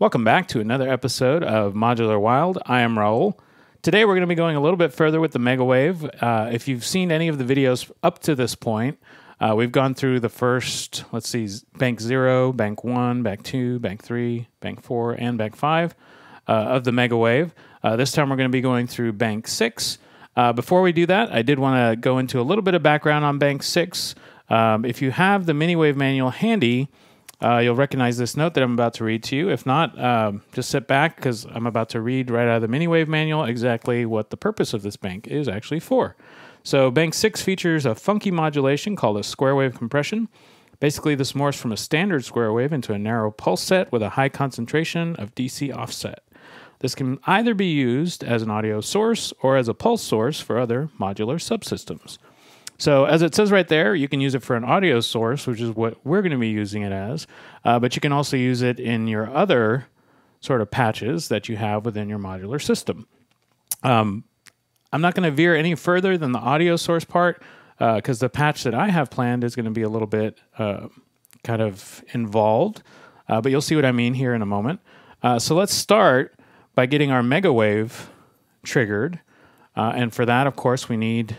Welcome back to another episode of Modular Wild. I am Raul. Today we're going to be going a little bit further with the Megawave. If you've seen any of the videos up to this point, we've gone through the first, let's see, Bank 0, Bank 1, Bank 2, Bank 3, Bank 4, and Bank 5 of the Megawave. This time we're going to be going through Bank 6. Before we do that, I did want to go into a little bit of background on Bank 6. If you have the Miniwave manual handy, you'll recognize this note that I'm about to read to you. If not, just sit back because I'm about to read right out of the Miniwave manual exactly what the purpose of this bank is actually for. So Bank 6 features a funky modulation called a square wave compression. Basically, this morphs from a standard square wave into a narrow pulse set with a high concentration of DC offset. This can either be used as an audio source or as a pulse source for other modular subsystems. So as it says right there, you can use it for an audio source, which is what we're going to be using it as, but you can also use it in your other sort of patches that you have within your modular system. I'm not going to veer any further than the audio source part because the patch that I have planned is going to be a little bit kind of involved, but you'll see what I mean here in a moment. So let's start by getting our Megawave triggered, and for that, of course, we need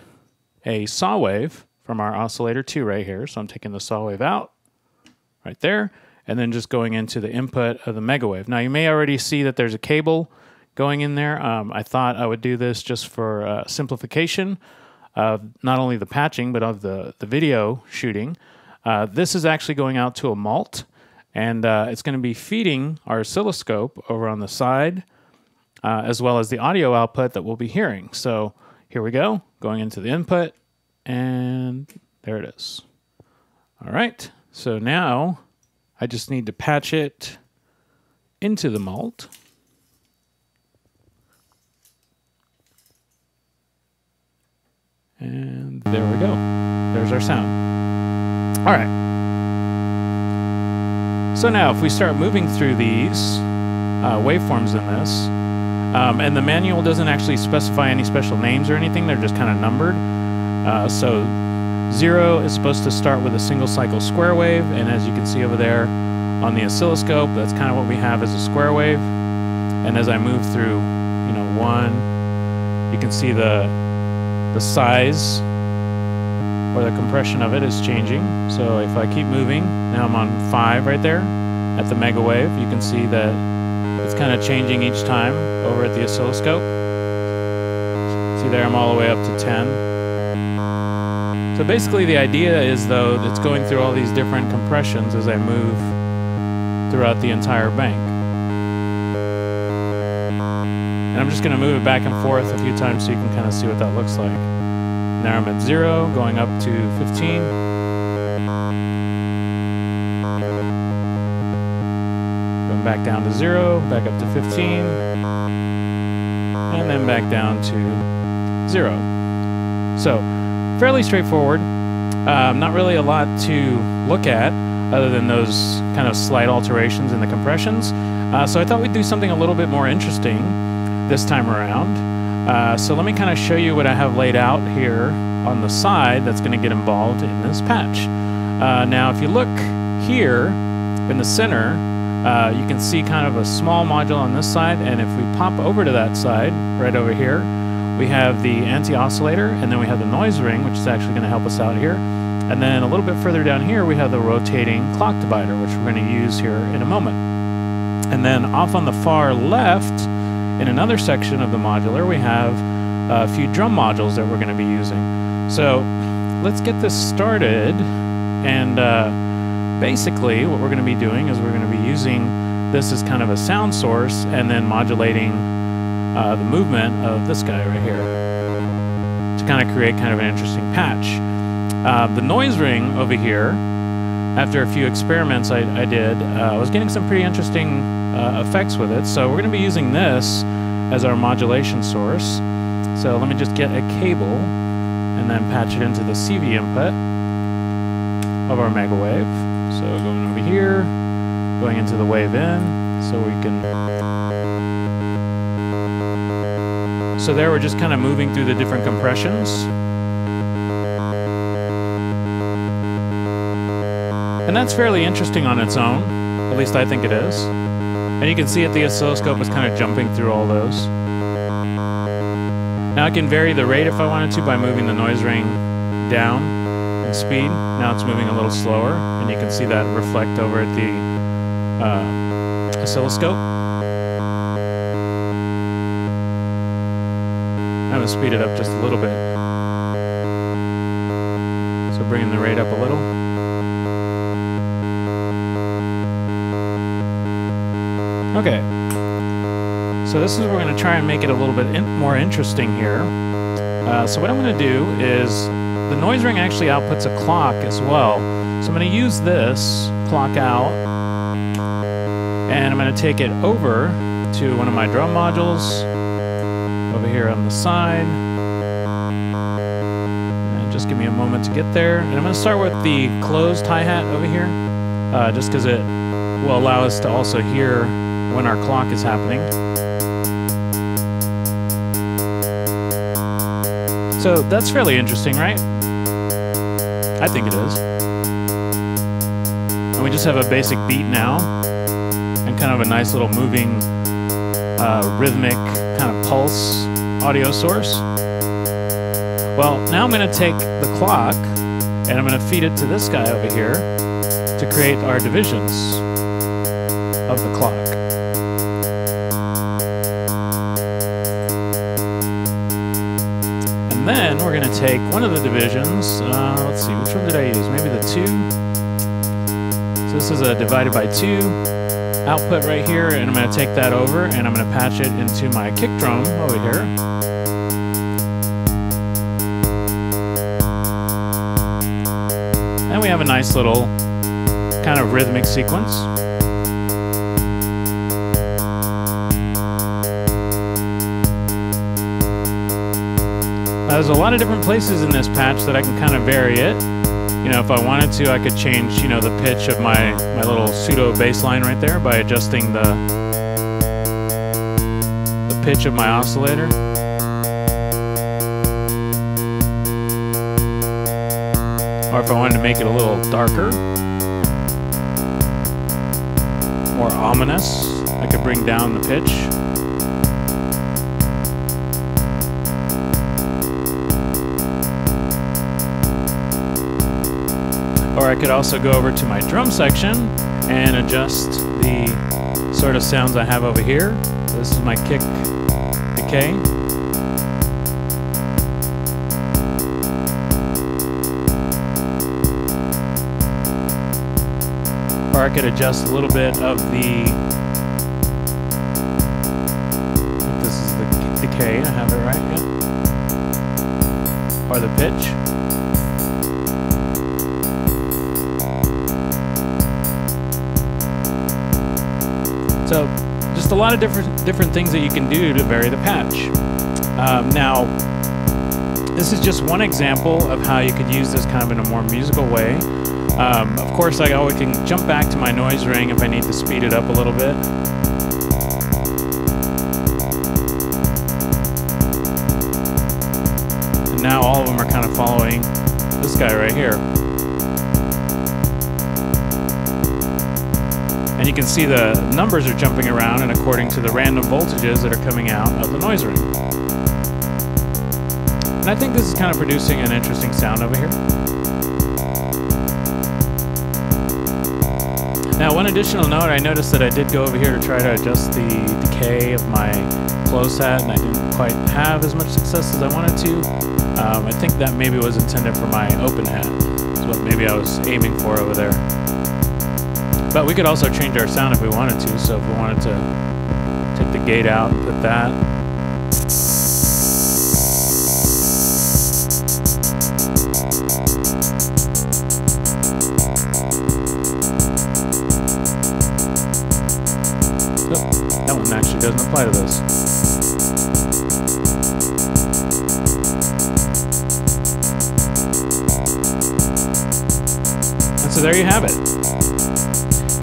a saw wave from our oscillator 2 right here. So I'm taking the saw wave out right there and then just going into the input of the Megawave. Now you may already see that there's a cable going in there. I thought I would do this just for simplification of not only the patching but of the video shooting. This is actually going out to a mult, and it's going to be feeding our oscilloscope over on the side as well as the audio output that we'll be hearing. So here we go, going into the input, and there it is. All right, so now I just need to patch it into the mult. And there we go. There's our sound. All right. So now if we start moving through these waveforms in this, and the manual doesn't actually specify any special names or anything, they're just kind of numbered. So 0 is supposed to start with a single cycle square wave, and as you can see over there on the oscilloscope, that's kind of what we have as a square wave. And as I move through, 1, you can see the size or the compression of it is changing. So if I keep moving, now I'm on 5 right there at the Megawave, you can see that it's kind of changing each time over at the oscilloscope. See there, I'm all the way up to 10. So basically the idea is, though, it's going through all these different compressions as I move throughout the entire bank. And I'm just going to move it back and forth a few times so you can kind of see what that looks like. Now I'm at 0, going up to 15. Back down to 0, back up to 15, and then back down to 0. So, fairly straightforward. Not really a lot to look at other than those kind of slight alterations in the compressions. So I thought we'd do something a little bit more interesting this time around. So let me kind of show you what I have laid out here on the side that's going to get involved in this patch. Now, if you look here in the center, you can see kind of a small module on this side, and if we pop over to that side, right over here, we have the anti-oscillator, and then we have the noise ring, which is actually going to help us out here. And then a little bit further down here, we have the rotating clock divider, which we're going to use here in a moment. And then off on the far left, in another section of the modular, we have a few drum modules that we're going to be using. So let's get this started, and basically, what we're going to be doing is we're going to be using this as kind of a sound source and then modulating the movement of this guy right here to kind of create kind of an interesting patch. The noise ring over here, after a few experiments I did, I was getting some pretty interesting effects with it. So we're going to be using this as our modulation source. So let me just get a cable and then patch it into the CV input of our Megawave. So going over here, going into the wave in, so we can... So there we're just kind of moving through the different compressions. And that's fairly interesting on its own, at least I think it is. And you can see that the oscilloscope is kind of jumping through all those. Now I can vary the rate if I wanted to by moving the noise ring down in speed. Now it's moving a little slower, and you can see that reflect over at the oscilloscope. I'm going to speed it up just a little bit. So bringing the rate up a little. Okay. So this is where we're going to try and make it a little bit more interesting here. So what I'm going to do is, the noise ring actually outputs a clock as well. So I'm going to use this clock out, and I'm going to take it over to one of my drum modules over here on the side. And just give me a moment to get there. And I'm going to start with the closed hi-hat over here, just because it will allow us to also hear when our clock is happening. So that's fairly interesting, right? I think it is. And we just have a basic beat now, and kind of a nice little moving, rhythmic kind of pulse audio source. Well, now I'm going to take the clock, and I'm going to feed it to this guy over here to create our divisions of the clock. And then we're going to take one of the divisions, let's see, which one did I use? Maybe the 2. So this is a divided by 2 output right here, and I'm going to take that over, and I'm going to patch it into my kick drum over here. And we have a nice little kind of rhythmic sequence. There's a lot of different places in this patch that I can kind of vary it. You know, if I wanted to, I could change, you know, the pitch of my little pseudo bass line right there by adjusting the pitch of my oscillator. Or if I wanted to make it a little darker, more ominous, I could bring down the pitch. Or I could also go over to my drum section and adjust the sort of sounds I have over here. So this is my kick decay. Or I could adjust a little bit of the, I think this is the decay, I have it right, yeah. Or the pitch. So just a lot of different things that you can do to vary the patch. Now, this is just one example of how you could use this kind of in a more musical way. Of course, I always can jump back to my noise ring if I need to speed it up a little bit. And now all of them are kind of following this guy right here. And you can see the numbers are jumping around and according to the random voltages that are coming out of the noise ring. And I think this is kind of producing an interesting sound over here. Now, one additional note, I noticed that I did go over here to try to adjust the decay of my closed hat, and I didn't quite have as much success as I wanted to. I think that maybe was intended for my open hat. That's what maybe I was aiming for over there. But we could also change our sound if we wanted to, so if we wanted to take the gate out and put that. So, that one actually doesn't apply to this. And so there you have it.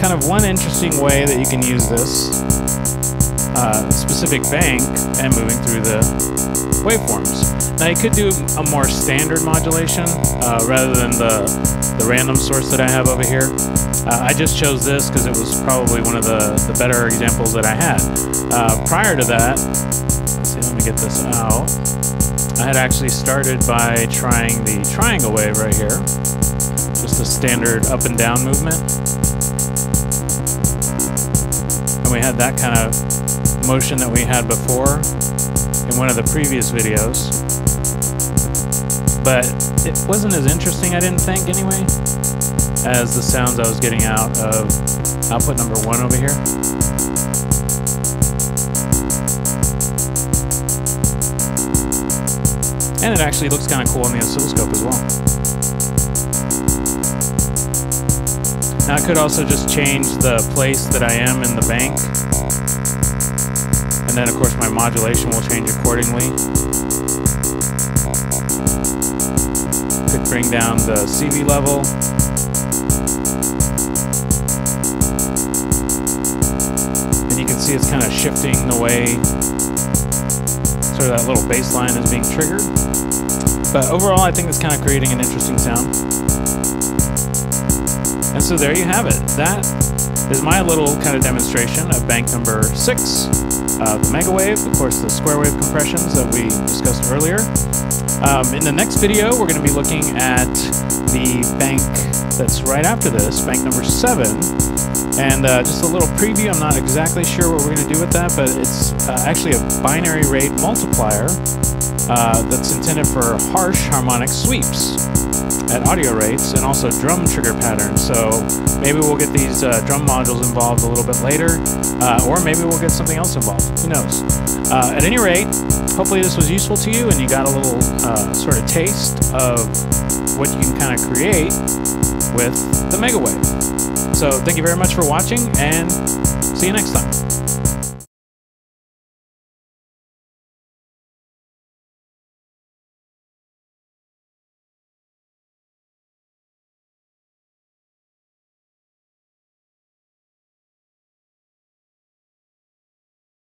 Kind of one interesting way that you can use this specific bank and moving through the waveforms. Now you could do a more standard modulation rather than the random source that I have over here. I just chose this because it was probably one of the better examples that I had. Prior to that, let's see, let me get this out. I had actually started by trying the triangle wave right here. Just a standard up and down movement. And we had that kind of motion that we had before in one of the previous videos. But it wasn't as interesting, I didn't think anyway, as the sounds I was getting out of output number 1 over here. And it actually looks kind of cool on the oscilloscope as well. Now I could also just change the place that I am in the bank. And then of course my modulation will change accordingly. Could bring down the CV level. And you can see it's kind of shifting the way sort of that little bass line is being triggered. But overall, I think it's kind of creating an interesting sound. And so there you have it. That is my little kind of demonstration of bank number 6, the Megawave, of course the square wave compressions that we discussed earlier. In the next video, we're going to be looking at the bank that's right after this, bank number 7. And just a little preview, I'm not exactly sure what we're going to do with that, but it's actually a binary rate multiplier that's intended for harsh harmonic sweeps at audio rates and also drum trigger patterns. So maybe we'll get these drum modules involved a little bit later, or maybe we'll get something else involved. Who knows? At any rate, hopefully this was useful to you and you got a little sort of taste of what you can kind of create with the Megawave. So thank you very much for watching and see you next time.